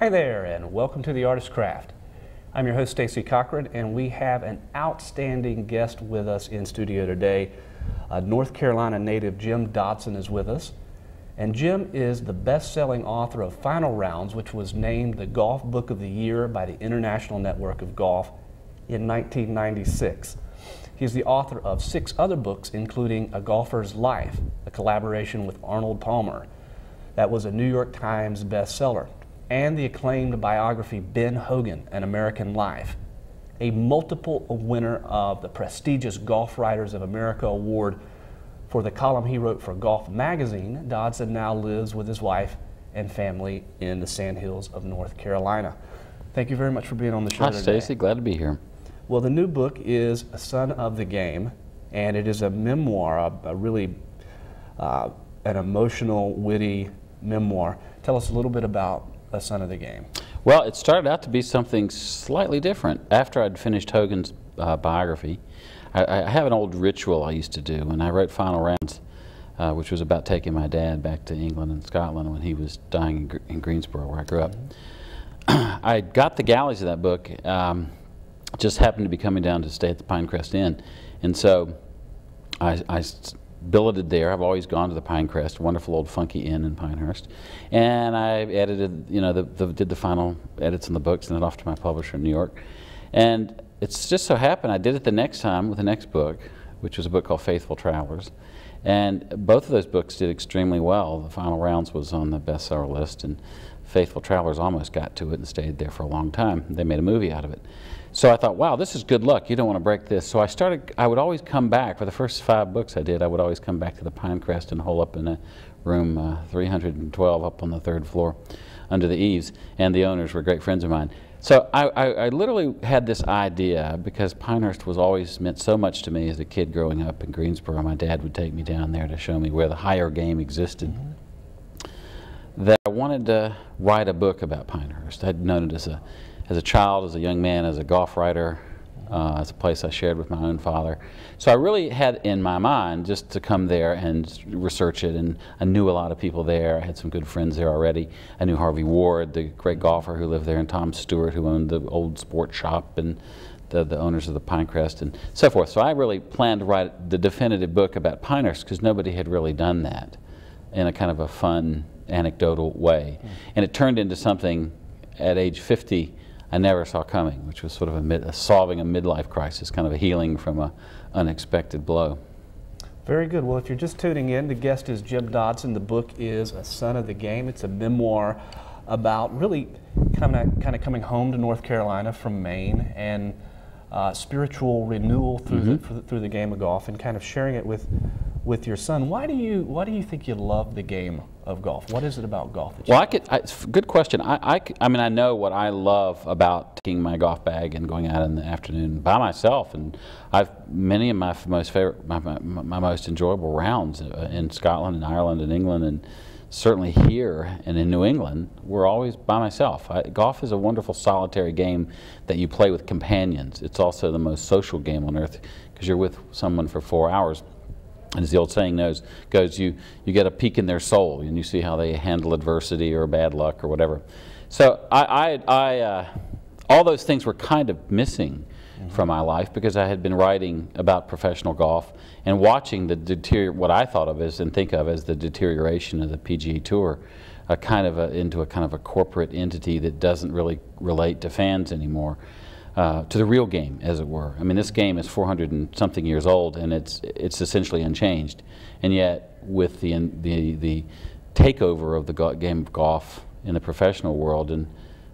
Hi there, and welcome to The Artist's Craft. I'm your host, Stacey Cochran, and we have an outstanding guest with us in studio today. North Carolina native Jim Dodson is with us. And Jim is the best-selling author of Final Rounds, which was named the Golf Book of the Year by the International Network of Golf in 1996. He's the author of 6 other books, including A Golfer's Life, a collaboration with Arnold Palmer. That was a New York Times bestseller. And the acclaimed biography Ben Hogan, An American Life. A multiple winner of the prestigious Golf Writers of America Award for the column he wrote for Golf Magazine. Dodson now lives with his wife and family in the Sandhills of North Carolina. Thank you very much for being on the show today. Hi, Stacey. Glad to be here. Well, the new book is A Son of the Game, and it is a memoir, a really an emotional, witty memoir. Tell us a little bit about A Son of the Game. Well, it started out to be something slightly different. After I'd finished Hogan's biography, I have an old ritual I used to do, and I wrote Final Rounds, which was about taking my dad back to England and Scotland when he was dying in Greensboro, where I grew up. I got the galleys of that book, just happened to be coming down to stay at the Pinecrest Inn, and so I billeted there. I've always gone to the Pinecrest, a wonderful old funky inn in Pinehurst, and I edited, you know, did the final edits on the book, sent it off to my publisher in New York, and it's just so happened I did it the next time with the next book, which was a book called Faithful Travelers, and both of those books did extremely well. The Final Rounds was on the bestseller list, and Faithful Travelers almost got to it and stayed there for a long time. They made a movie out of it. So I thought, wow, this is good luck. You don't want to break this. So I would always come back. For the first 5 books I did, I would always come back to the Pinecrest and hole up in a room 312 up on the 3rd floor under the eaves, and the owners were great friends of mine. So I literally had this idea, because Pinehurst was always meant so much to me as a kid growing up in Greensboro. My dad would take me down there to show me where the higher game existed. That I wanted to write a book about Pinehurst. I'd known it as a child, as a young man, as a golf writer, as a place I shared with my own father. So I really had in my mind just to come there and research it, and I knew a lot of people there. I had some good friends there already. I knew Harvey Ward, the great golfer who lived there, and Tom Stewart, who owned the old sports shop, and the owners of the Pinecrest and so forth. So I really planned to write the definitive book about Pinehurst, because nobody had really done that in a kind of a fun, anecdotal way. And it turned into something at age 50 I never saw coming, which was sort of solving a midlife crisis, kind of a healing from an unexpected blow. Very good. Well, if you're just tuning in, the guest is Jim Dodson. The book is A Son of the Game. It's a memoir about really kind of coming home to North Carolina from Maine, and spiritual renewal through through the game of golf, and kind of sharing it with your son. Why do you think you love the game of golf? What is it about golf that you it's a good question. I mean, I know what I love about taking my golf bag and going out in the afternoon by myself, and many of my most enjoyable rounds in Scotland and Ireland and England, and certainly here and in New England, were always by myself. Golf is a wonderful solitary game that you play with companions. It's also the most social game on earth, because you're with someone for 4 hours. And as the old saying goes, you get a peek in their soul, and you see how they handle adversity or bad luck or whatever. So all those things were kind of missing from my life, because I had been writing about professional golf and watching what I thought of as and think of as the deterioration of the PGA Tour, into a kind of a corporate entity that doesn't really relate to fans anymore. To the real game, as it were. I mean, this game is 400 and something years old, and it's essentially unchanged. And yet, with the takeover of the game of golf in the professional world, and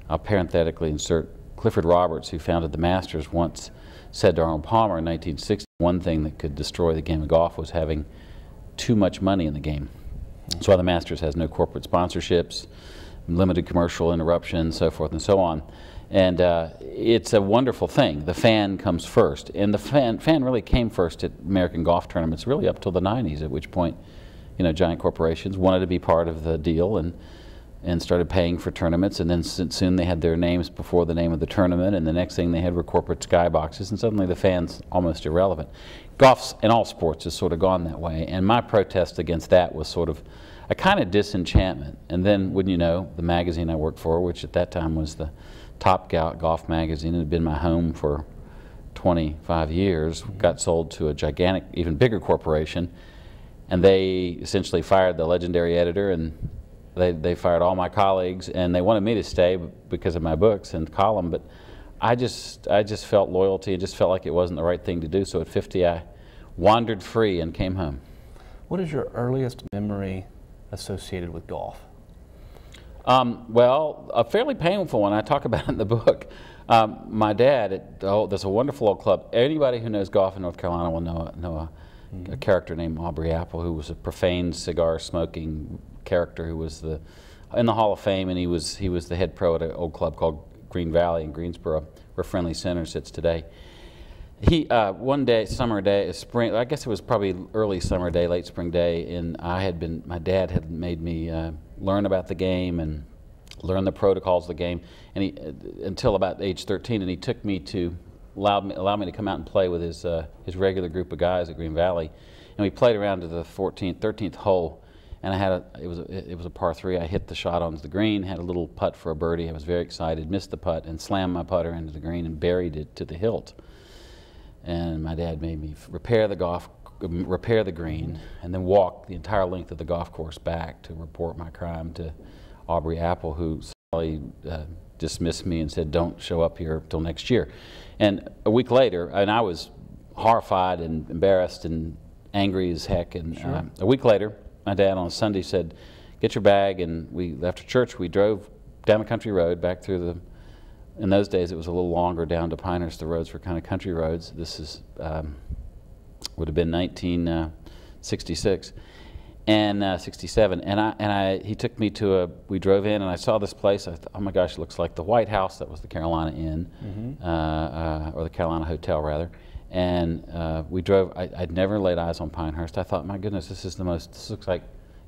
I'll parenthetically insert Clifford Roberts, who founded the Masters, once said to Arnold Palmer in 1960, one thing that could destroy the game of golf was having too much money in the game. That's why the Masters has no corporate sponsorships, limited commercial interruptions, so forth and so on. And it's a wonderful thing. The fan comes first, and the fan really came first at American golf tournaments, really up till the 90s, at which point, you know, giant corporations wanted to be part of the deal, and and started paying for tournaments, and then soon they had their names before the name of the tournament, and the next thing they had were corporate skyboxes, and suddenly the fan's almost irrelevant. Golf, in all sports, has sort of gone that way, and my protest against that was sort of a kind of disenchantment. And then, wouldn't you know, the magazine I worked for, which at that time was the top golf magazine, it had been my home for 25 years, got sold to a gigantic, even bigger corporation, and they essentially fired the legendary editor, and they fired all my colleagues, and they wanted me to stay because of my books and column, but I just felt loyalty and just felt like it wasn't the right thing to do. So at 50, I wandered free and came home. What is your earliest memory associated with golf? Well, a fairly painful one. I talk about it in the book. My dad, there's a wonderful old club. Anybody who knows golf in North Carolina will know a character named Aubrey Apple, who was a profane cigar-smoking character who was in the Hall of Fame, and he was the head pro at an old club called Green Valley in Greensboro, where Friendly Center sits today. He one day, summer day, spring, I guess it was probably early summer day, late spring day, and my dad had made me learn about the game and learn the protocols of the game, and until about age 13, and he took me to allowed me to come out and play with his regular group of guys at Green Valley, and we played around to the 14th, 13th hole, and it was a par 3. I hit the shot onto the green, had a little putt for a birdie. I was very excited, missed the putt, and slammed my putter into the green and buried it to the hilt. And my dad made me repair the green, and then walk the entire length of the golf course back to report my crime to Aubrey Apple, who suddenly dismissed me and said, "Don't show up here till next year." And a week later, and I was horrified and embarrassed and angry as heck. And sure. A week later, my dad on a Sunday said, "Get your bag," and after church we drove down the country road back through in those days it was a little longer down to Pinehurst. The roads were kind of country roads. This is would have been 1966 and 67, and he took me we drove in, and I saw this place. I thought, oh my gosh, it looks like the White House. That was the Carolina Inn, or the Carolina Hotel rather. And we drove. I'd never laid eyes on Pinehurst. I thought, my goodness, this looks like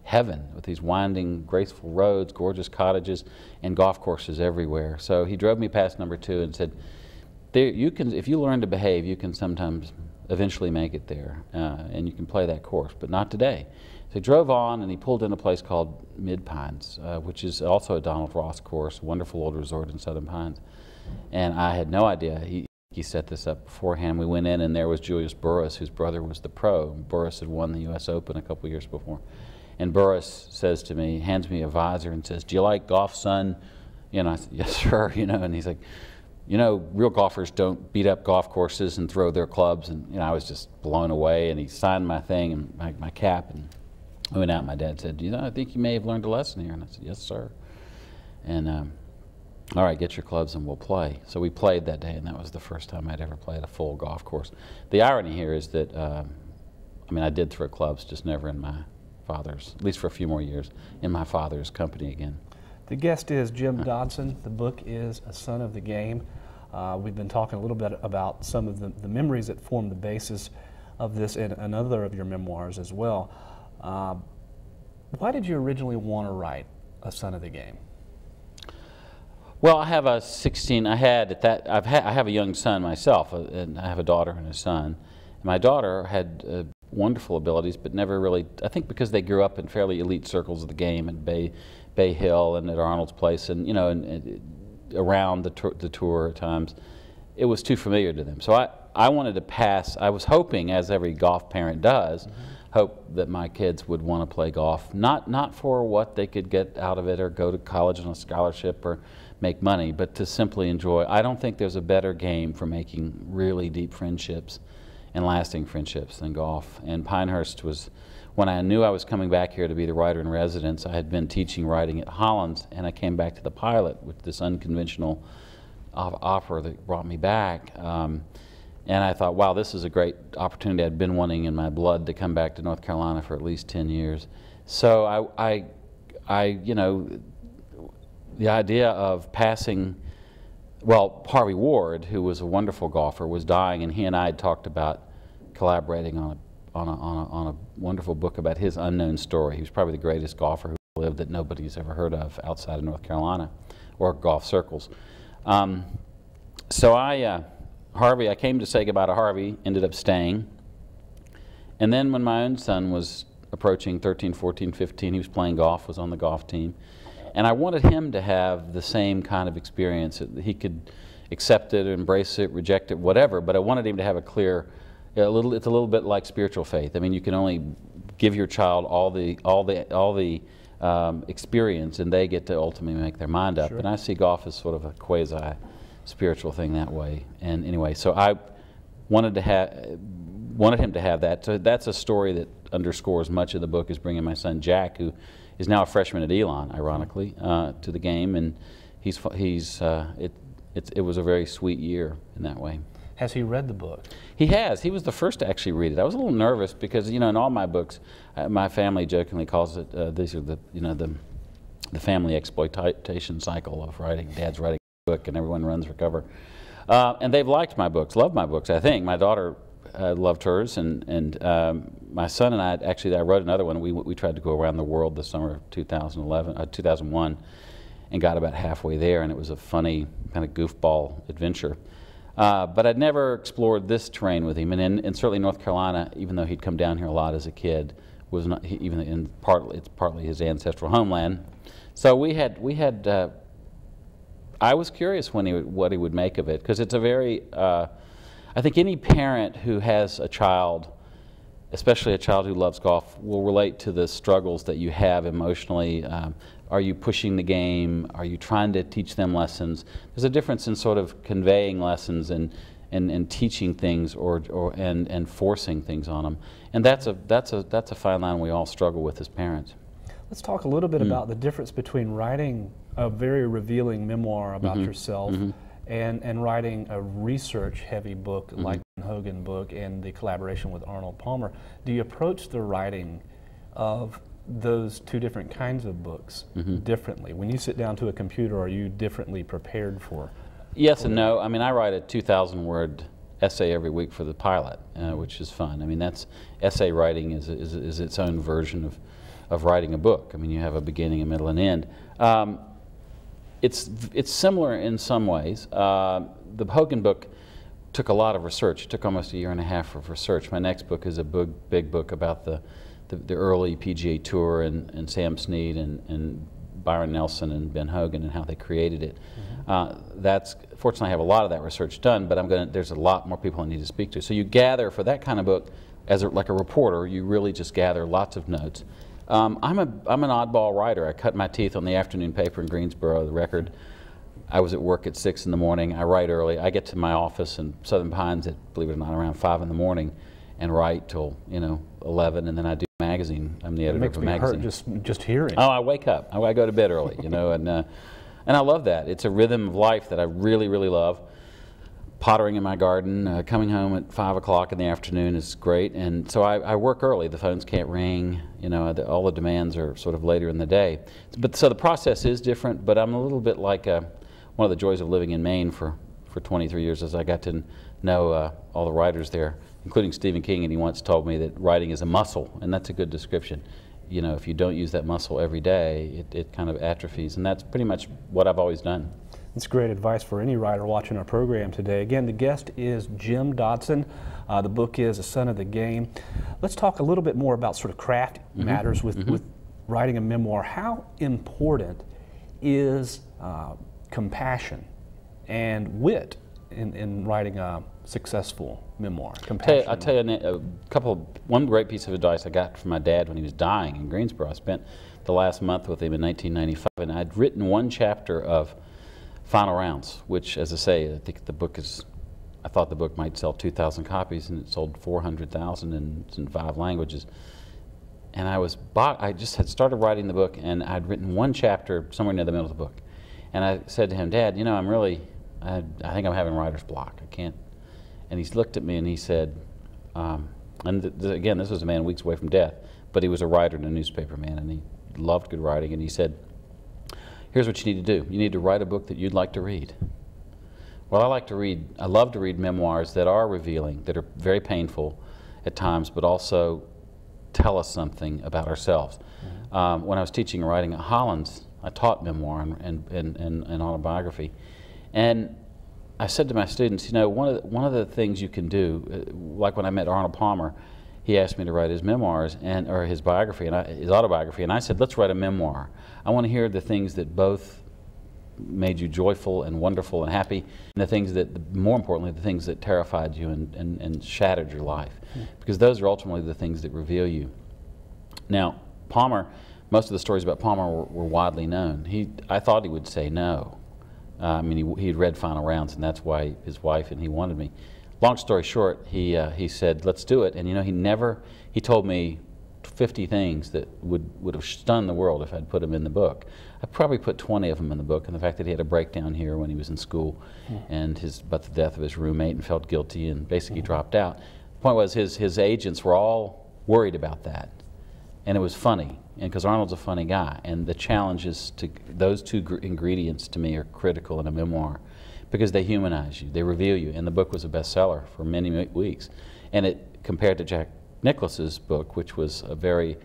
heaven, with these winding, graceful roads, gorgeous cottages, and golf courses everywhere. So he drove me past number 2 and said, if you learn to behave, you can sometimes eventually make it there, and you can play that course, but not today. So he drove on, and he pulled in a place called Mid Pines, which is also a Donald Ross course, a wonderful old resort in Southern Pines. And I had no idea. He set this up beforehand. We went in, and there was Julius Burris, whose brother was the pro. Burris had won the U.S. Open a couple years before. And Burris says to me, hands me a visor and says, "Do you like golf, son?" You know, I said, "Yes, sir." You know, and he's like, "You know, real golfers don't beat up golf courses and throw their clubs." And you know, I was just blown away. And he signed my thing and my cap, and we went out. And my dad said, "You know, I think you may have learned a lesson here." And I said, "Yes, sir." And all right, get your clubs and we'll play. So we played that day, and that was the first time I'd ever played a full golf course. The irony here is that, I mean, I did throw clubs, just never in my father's, at least for a few more years, in my father's company again. The guest is Jim Dodson. The book is A Son of the Game. We've been talking a little bit about some of the memories that form the basis of this and another of your memoirs as well. Why did you originally want to write A Son of the Game? Well, I have I have a young son myself, and I have a daughter and a son. My daughter had wonderful abilities, but never really, I think because they grew up in fairly elite circles of the game at Bay Hill and at Arnold's Place, and you know, and around the tour at times, it was too familiar to them. So I wanted to pass. I was hoping, as every golf parent does, hope that my kids would want to play golf, not for what they could get out of it or go to college on a scholarship or make money, but to simply enjoy. I don't think there's a better game for making really deep friendships and lasting friendships than golf. And Pinehurst was, when I knew I was coming back here to be the writer in residence, I had been teaching writing at Hollins, and I came back to the Pilot with this unconventional offer that brought me back. And I thought, wow, this is a great opportunity. I'd been wanting in my blood to come back to North Carolina for at least 10 years. So I you know, the idea of passing, well, Harvey Ward, who was a wonderful golfer, was dying, and he and I had talked about collaborating on a wonderful book about his unknown story. He was probably the greatest golfer who lived that nobody's ever heard of outside of North Carolina or golf circles. So I came to say goodbye to Harvey, ended up staying. And then when my own son was approaching 13, 14, 15, he was playing golf, was on the golf team. And I wanted him to have the same kind of experience. He could accept it, embrace it, reject it, whatever, but I wanted him to have a clear, it's a little bit like spiritual faith. I mean, you can only give your child all the experience, and they get to ultimately make their mind up. Sure. And I see golf as sort of a quasi-spiritual thing that way. And anyway, so I wanted him to have that. So that's a story that underscores much of the book, is bringing my son Jack, who is now a freshman at Elon, ironically, to the game, and it was a very sweet year in that way. Has he read the book? He has. He was the first to actually read it. I was a little nervous because, you know, in all my books, my family jokingly calls it, these are the family exploitation cycle of writing. Dad's writing a book and everyone runs for cover. And they've liked my books, loved my books, I think. My daughter loved hers, and my son and I wrote another one. We tried to go around the world this summer of 2001, and got about halfway there, and it was a funny kind of goofball adventure. But I'd never explored this terrain with him, and certainly North Carolina, even though he'd come down here a lot as a kid, was not it's partly his ancestral homeland. So I was curious what he would make of it, because it's a very I think any parent who has a child, especially a child who loves golf, will relate to the struggles that you have emotionally. Are you pushing the game? Are you trying to teach them lessons? There's a difference in sort of conveying lessons and teaching things and forcing things on them. And that's a fine line we all struggle with as parents. Let's talk a little bit about the difference between writing a very revealing memoir about yourself and writing a research-heavy book like the Hogan book and the collaboration with Arnold Palmer. Do you approach the writing of those two different kinds of books differently? When you sit down to a computer, are you differently prepared for? Yes and no. I mean, I write a 2,000-word essay every week for the pilot, which is fun. I mean, essay writing is its own version of writing a book. I mean, you have a beginning, a middle, and end. It's similar in some ways. The Hogan book took a lot of research. It took almost a year and a half of research. My next book is a big book about the early PGA Tour and Sam Snead and Byron Nelson and Ben Hogan and how they created it. Fortunately, I have a lot of that research done, but there's a lot more people I need to speak to. So you gather for that kind of book, like a reporter, you really just gather lots of notes. I'm an oddball writer. I cut my teeth on the afternoon paper in Greensboro, the Record. I was at work at 6 in the morning. I write early. I get to my office in Southern Pines at, believe it or not, around 5 in the morning, and write till 11, and then I do a magazine. I'm the editor of a magazine. It makes me hurt just hearing. Oh, I wake up. I go to bed early, and I love that. It's a rhythm of life that I really, really love. Pottering in my garden, coming home at 5 o'clock in the afternoon is great, and so I work early. The phones can't ring, all the demands are sort of later in the day. But so the process is different, but I'm a little bit like one of the joys of living in Maine for 23 years is I got to know all the writers there, including Stephen King, and he once told me that writing is a muscle, and that's a good description. If you don't use that muscle every day, it kind of atrophies, and that's pretty much what I've always done. It's great advice for any writer watching our program today. Again, the guest is Jim Dodson. The book is A Son of the Game. Let's talk a little bit more about sort of craft matters with writing a memoir. How important is compassion and wit in writing a successful memoir? I'll tell you one great piece of advice I got from my dad when he was dying in Greensboro. I spent the last month with him in 1995, and I'd written one chapter of Final Rounds, which, as I say, I think I thought the book might sell 2,000 copies, and it sold 400,000 in 5 languages. And I just had started writing the book, and I'd written one chapter somewhere near the middle of the book. And I said to him, Dad, I think I'm having writer's block. I can't. And he looked at me and he said, again, this was a man weeks away from death, but he was a writer and a newspaper man, and he loved good writing, and he said, here's what you need to do. You need to write a book that you'd like to read. Well, I love to read memoirs that are revealing, that are very painful at times, but also tell us something about ourselves. When I was teaching and writing at Hollins, I taught memoir and autobiography, and I said to my students, you know, one of the things you can do, like when I met Arnold Palmer, he asked me to write his memoirs or his biography and his autobiography, and I said, let's write a memoir. I want to hear the things that both made you joyful and wonderful and happy, and the things that, more importantly, the things that terrified you and shattered your life, because those are ultimately the things that reveal you. Now, Palmer, most of the stories about Palmer were widely known. I thought he would say no. I mean, he had read Final Rounds, and that's why his wife and he wanted me. Long story short, he said, let's do it. And you know, he told me 50 things that would have stunned the world if I'd put them in the book. I probably put 20 of them in the book, and the fact that he had a breakdown here when he was in school, and about the death of his roommate, and felt guilty and basically dropped out. The point was his agents were all worried about that, and it was funny, and because Arnold's a funny guy, and the challenges to those two ingredients to me are critical in a memoir, because they humanize you, they reveal you, and the book was a bestseller for many weeks, and it compared to Jack Nicklaus's book, which was a very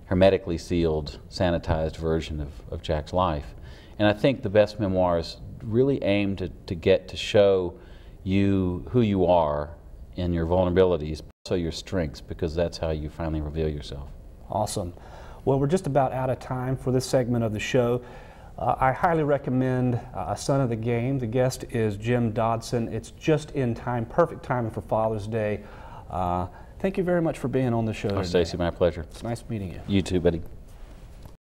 hermetically sealed, sanitized version of Jack's life. And I think the best memoirs really aim to get to show you who you are in your vulnerabilities, also your strengths, because that's how you finally reveal yourself. Awesome. Well, we're just about out of time for this segment of the show. I highly recommend A Son of the Game. The guest is Jim Dodson. It's just in time, perfect timing for Father's Day. Thank you very much for being on the show today. Stacey, my pleasure. It's nice meeting you. You too, buddy.